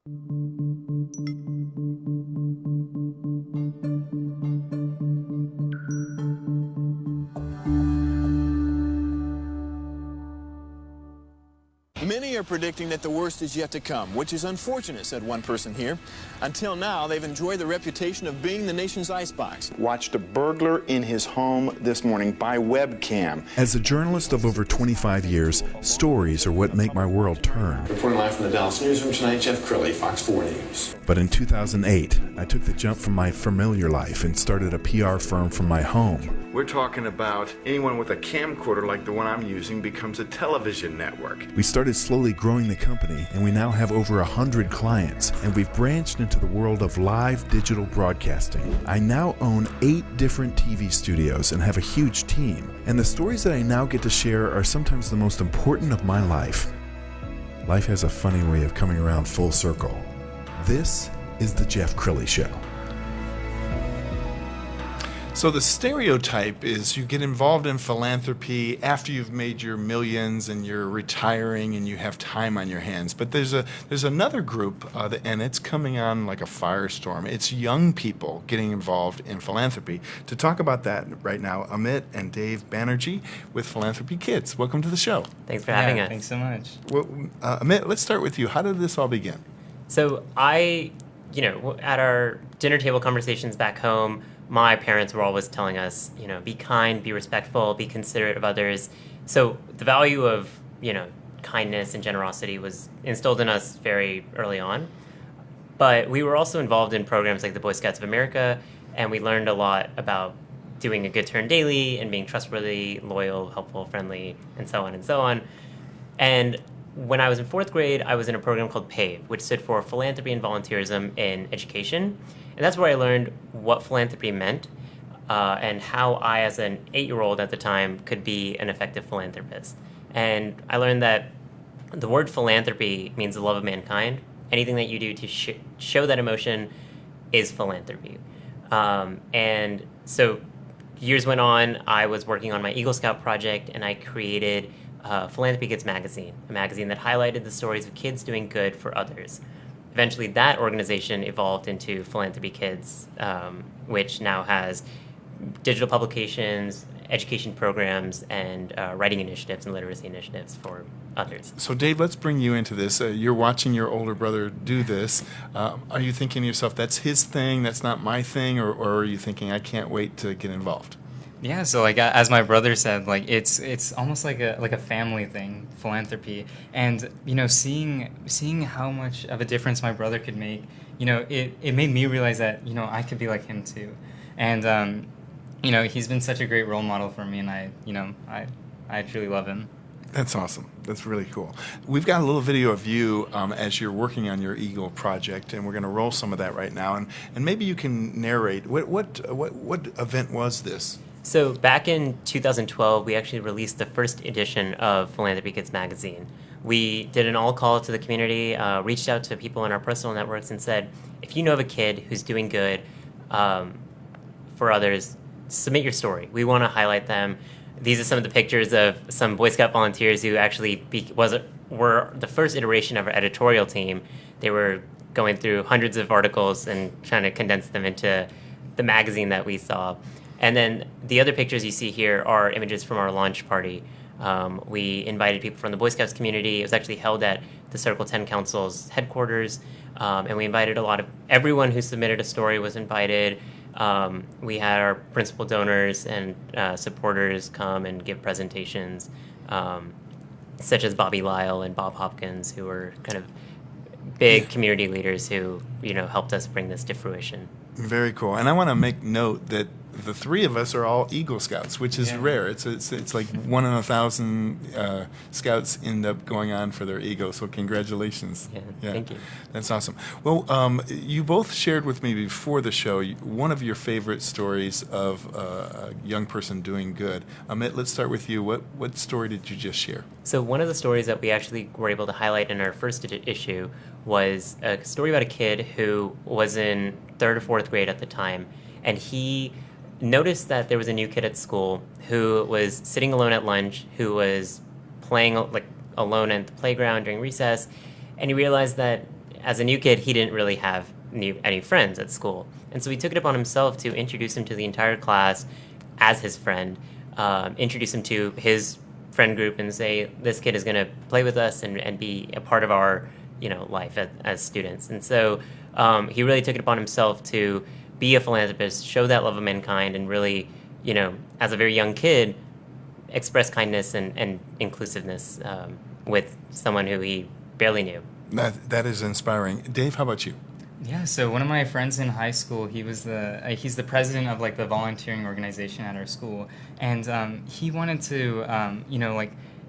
Many are predicting that the worst is yet to come, which is unfortunate, said one person here. Until now, they've enjoyed the reputation of being the nation's icebox. Watched a burglar in his home this morning by webcam. As a journalist of over 25 years, stories are what make my world turn. Reporting live from the Dallas newsroom tonight, Jeff Crilley, Fox 4 News. But in 2008, I took the jump from my familiar life and started a PR firm from my home. We're talking about anyone with a camcorder like the one I'm using becomes a television network. We started slowly growing the company, and we now have over 100 clients, and we've branched into the world of live digital broadcasting. I now own 8 different TV studios and have a huge team, and the stories that I now get to share are sometimes the most important of my life. Life has a funny way of coming around full circle. This is The Jeff Crilley Show. So the stereotype is you get involved in philanthropy after you've made your millions and you're retiring and you have time on your hands. But there's another group, and it's coming on like a firestorm. It's young people getting involved in philanthropy. To talk about that right now, Amit and Dave Banerjee with Philanthropy Kids. Welcome to the show. Thanks for having us. Thanks so much. Well, Amit, let's start with you. How did this all begin? So at our dinner table conversations back home, my parents were always telling us, be kind, be respectful, be considerate of others. So the value of, kindness and generosity was instilled in us very early on. But we were also involved in programs like the Boy Scouts of America, and we learned a lot about doing a good turn daily and being trustworthy, loyal, helpful, friendly, and so on and so on. And when I was in 4th grade, I was in a program called PAVE, which stood for Philanthropy and Volunteerism in Education. And that's where I learned what philanthropy meant and how I, as an 8-year-old at the time, could be an effective philanthropist. And I learned that the word philanthropy means the love of mankind. Anything that you do to show that emotion is philanthropy. And so years went on, I was working on my Eagle Scout project, and I created Philanthropy Kids magazine, a magazine that highlighted the stories of kids doing good for others. Eventually, that organization evolved into Philanthropy Kids, which now has digital publications, education programs, and writing initiatives and literacy initiatives for others. So, Dave, let's bring you into this. You're watching your older brother do this. Are you thinking to yourself, that's his thing, that's not my thing, or are you thinking, I can't wait to get involved? Yeah, so as my brother said, it's almost like a family thing, philanthropy, and seeing how much of a difference my brother could make, it made me realize that I could be like him too, and he's been such a great role model for me, and I truly love him. That's awesome. That's really cool. We've got a little video of you as you're working on your Eagle project, and we're going to roll some of that right now, and maybe you can narrate what event was this? So back in 2012, we actually released the first edition of Philanthropy Kids magazine. We did an all-call to the community, reached out to people in our personal networks and said, if you know of a kid who's doing good for others, submit your story. We want to highlight them. These are some of the pictures of some Boy Scout volunteers who actually were the first iteration of our editorial team. They were going through hundreds of articles and trying to condense them into the magazine that we saw. And then the other pictures you see here are images from our launch party. We invited people from the Boy Scouts community. It was actually held at the Circle 10 Council's headquarters. And we invited everyone who submitted a story was invited. We had our principal donors and supporters come and give presentations, such as Bobby Lyle and Bob Hopkins, who were kind of big community leaders who, helped us bring this to fruition. Very cool. And I want to make note that the three of us are all Eagle Scouts, which is rare. It's like 1 in 1,000 Scouts end up going on for their Eagle. So congratulations. Yeah, thank you. That's awesome. Well, you both shared with me before the show one of your favorite stories of a young person doing good. Amit, let's start with you. What story did you just share? So one of the stories that we actually were able to highlight in our first issue was a story about a kid who was in 3rd or 4th grade at the time, and he noticed that there was a new kid at school who was sitting alone at lunch, who was playing alone at the playground during recess, and he realized that as a new kid, he didn't really have any friends at school. And so he took it upon himself to introduce him to the entire class as his friend, introduce him to his friend group and say, this kid is going to play with us and be a part of our, life as students. And so he really took it upon himself to be a philanthropist, show that love of mankind, and really, as a very young kid, express kindness and inclusiveness with someone who he barely knew. That is inspiring. Dave, how about you? Yeah, so one of my friends in high school, he's the president of like the volunteering organization at our school, and he wanted to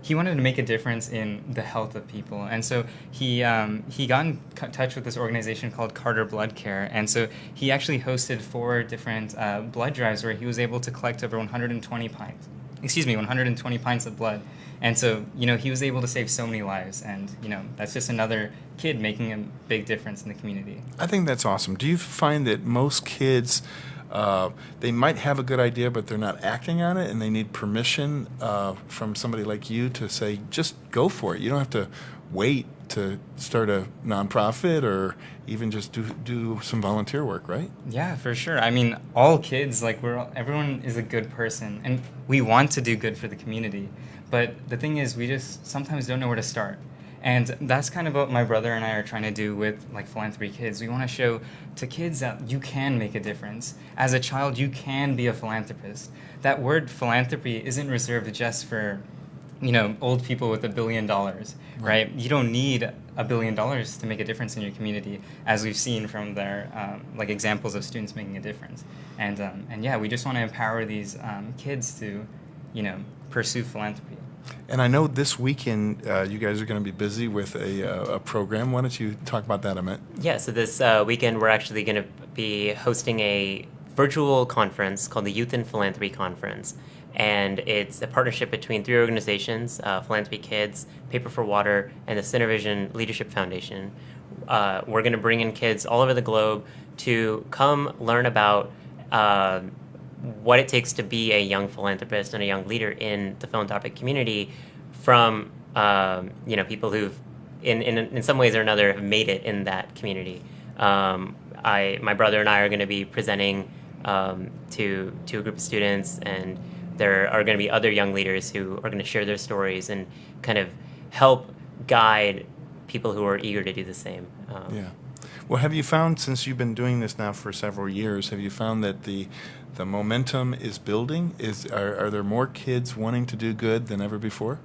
he wanted to make a difference in the health of people, and so he got in touch with this organization called Carter Blood Care, and so he actually hosted 4 different blood drives where he was able to collect over 120 pints of blood. And so, he was able to save so many lives, and, that's just another kid making a big difference in the community. I think that's awesome. Do you find that most kids, they might have a good idea, but they're not acting on it, and they need permission from somebody like you to say, just go for it? You don't have to wait to start a nonprofit or even just do some volunteer work, right? Yeah, for sure. I mean, all kids, everyone is a good person, and we want to do good for the community. But the thing is, we just sometimes don't know where to start. And that's kind of what my brother and I are trying to do with Philanthropy Kids. We want to show to kids that you can make a difference. As a child, you can be a philanthropist. That word philanthropy isn't reserved just for, old people with $1 billion, right? You don't need $1 billion to make a difference in your community, as we've seen from their examples of students making a difference. And yeah, we just want to empower these kids to, pursue philanthropy. And I know this weekend you guys are going to be busy with a program. Why don't you talk about that, Amit? Yeah, so this weekend we're actually going to be hosting a virtual conference called the Youth in Philanthropy Conference. And it's a partnership between 3 organizations, Philanthropy Kids, Paper for Water, and the Center Vision Leadership Foundation. We're going to bring in kids all over the globe to come learn about what it takes to be a young philanthropist and a young leader in the philanthropic community from people who've in some ways or another have made it in that community. My brother and I are going to be presenting to a group of students, and there are going to be other young leaders who are going to share their stories and kind of help guide people who are eager to do the same. Yeah. Well, have you found, since you've been doing this now for several years, have you found that the momentum is building? Are there more kids wanting to do good than ever before?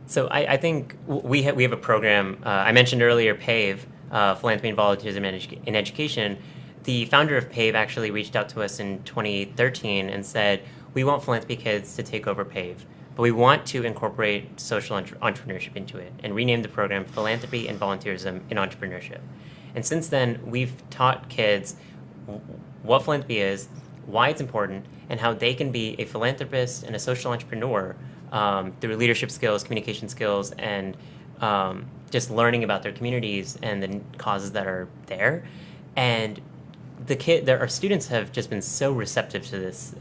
So I think we have a program. I mentioned earlier PAVE, Philanthropy and Volunteerism in Education. The founder of PAVE actually reached out to us in 2013 and said, we want Philanthropy Kids to take over PAVE, but we want to incorporate social entrepreneurship into it and rename the program Philanthropy and Volunteerism in Entrepreneurship. And since then, we've taught kids what philanthropy is, why it's important, and how they can be a philanthropist and a social entrepreneur through leadership skills, communication skills, and just learning about their communities and the causes that are there. And our students have just been so receptive to this,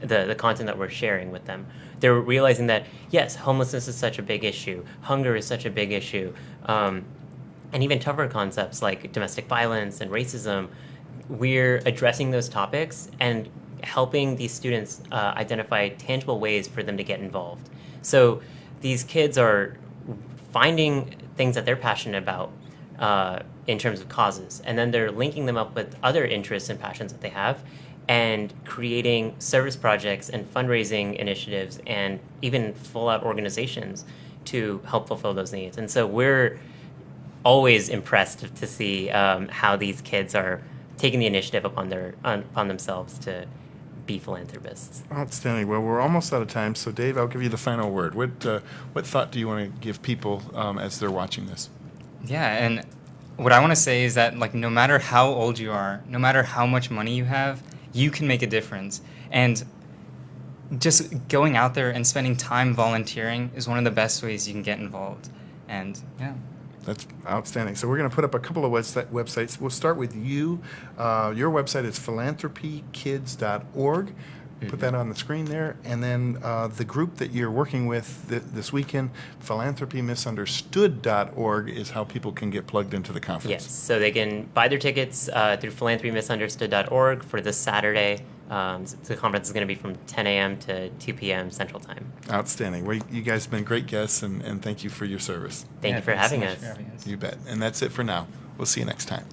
the content that we're sharing with them. They're realizing that, yes, homelessness is such a big issue, hunger is such a big issue, and even tougher concepts like domestic violence and racism. We're addressing those topics and helping these students identify tangible ways for them to get involved. So these kids are finding things that they're passionate about in terms of causes, and then they're linking them up with other interests and passions that they have, and creating service projects and fundraising initiatives and even full-out organizations to help fulfill those needs. And so we're always impressed to see how these kids are taking the initiative upon themselves to be philanthropists. Outstanding. Well, we're almost out of time, so Dave, I'll give you the final word. What thought do you want to give people as they're watching this? Yeah, and what I want to say is that no matter how old you are, no matter how much money you have, you can make a difference. And just going out there and spending time volunteering is one of the best ways you can get involved. And yeah. That's outstanding. So we're going to put up a couple of websites. We'll start with you. Your website is philanthropykids.org. Put that on the screen there. And then the group that you're working with this weekend, philanthropymisunderstood.org, is how people can get plugged into the conference. Yes, so they can buy their tickets through philanthropymisunderstood.org for this Saturday. The conference is going to be from 10 a.m. to 2 p.m. Central Time. Outstanding. Well, you guys have been great guests, and thank you for your service. Thank you for thanks so having much us. for having us. You bet. And that's it for now. We'll see you next time.